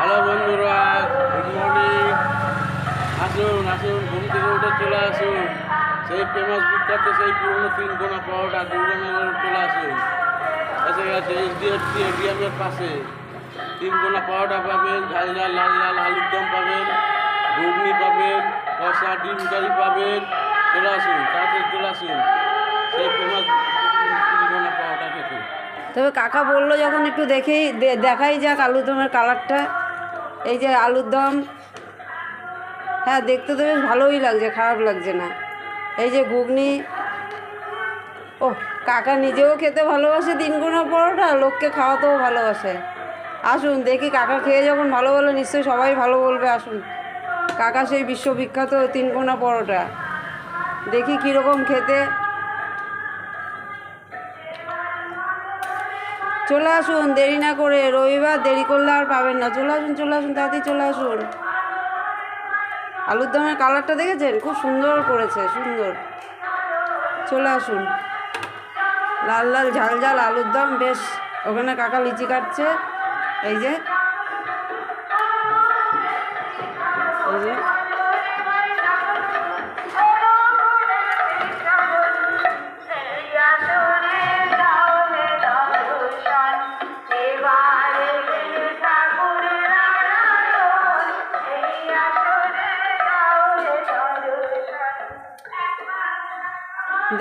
Hello বন্ধুরা, good morning. আসুন আসুন, ঘুম থেকে উঠে চলে আসুন। সেই ফেমাস বিখ্যাত সেই পুরনো 3 কোনা পরোটা দুর্গানগর চলে আসুন। এসে গেছে HDFC এটিএমের পাশে। 3 কোনা পরোটা পাবেন, ঝাল ঝাল লাল লাল আলুর দম পাবেন, ঘুগনি পাবেন, কষা ডিম কারি পাবেন। চলে আসুন, তাড়াতাড়ি চলে আসুন সেই ফেমাস 3 কোনা পরোটা খেতে। তবে কাকা বললো যখন একটু দেখাই যাক আলুর দমের কালারটা। এই যে আলুর দম, হ্যাঁ দেখতে তো বেশ ভালোই লাগছে, খারাপ লাগছে না। এই যে ঘুগনি, ও কাকা নিজেও খেতে ভালোবাসে 3 কোনা পরোটা, লোককে খাওয়াতেও ভালোবাসে। আসুন দেখি, কাকা খেয়ে যখন ভালো বলে নিশ্চয়ই সবাই ভালো বলবে। আসুন, কাকা সেই বিশ্ববিখ্যাত 3 কোনা পরোটা দেখি কীরকম খেতে। চলে আসুন দেরি না করে, রবিবার দেরি করলে আর পাবেন না। চলে আসুন চলে আসুন, তাড়াতাড়ি চলে আসুন। আলুর দমের কালারটা দেখেছেন, খুব সুন্দর করেছে, সুন্দর। চলে আসুন, লাল লাল ঝাল ঝাল আলুর দম। বেশ, ওখানে কাকা লিচি কাটছে। এই যে এই যে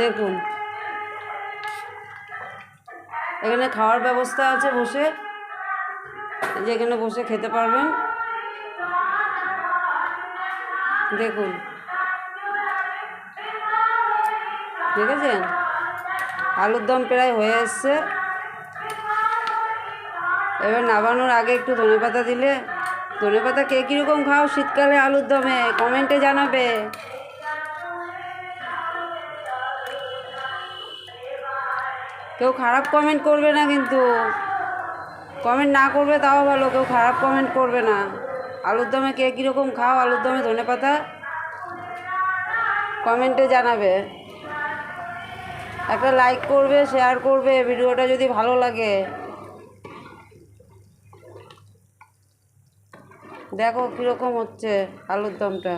দেখুন, এখানে খাওয়ার ব্যবস্থা আছে বসে, এই যে এখানে বসে খেতে পারবেন। দেখুন, দেখেছেন আলুর দম প্রায় হয়ে এসছে। এবার নামানোর আগে একটু ধনেপাতা দিলে, ধনেপাতা কে কীরকম খাও শীতকালে আলুর দমে কমেন্টে জানাবে। কেউ খারাপ কমেন্ট করবে না কিন্তু, কমেন্ট না করবে তাও ভালো, কেউ খারাপ কমেন্ট করবে না। আলুর দমে কে কীরকম খাও, আলুর দমে ধনেপাতা কমেন্টে জানাবে। একটা লাইক করবে, শেয়ার করবে ভিডিওটা যদি ভালো লাগে। দেখো কীরকম হচ্ছে আলুর দমটা,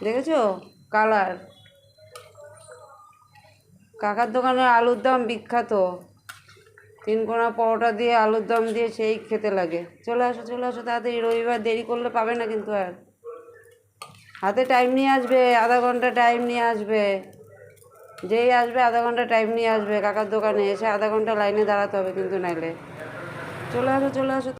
দেখেছো কালার। কাকার দোকানের আলুর দম বিখ্যাত, 3 কোনা পরোটা দিয়ে আলুর দম দিয়ে সেই খেতে লাগে। চলে আসো চলে আসো তাড়াতাড়ি, রবিবার দেরি করলে পাবে না কিন্তু। আর হাতে টাইম নিয়ে আসবে, আধা ঘন্টা টাইম নিয়ে আসবে। যেই আসবে আধা ঘন্টা টাইম নিয়ে আসবে কাকার দোকানে, এসে আধা ঘন্টা লাইনে দাঁড়াতে হবে কিন্তু, নাইলে। চলে আসো চলে আসো।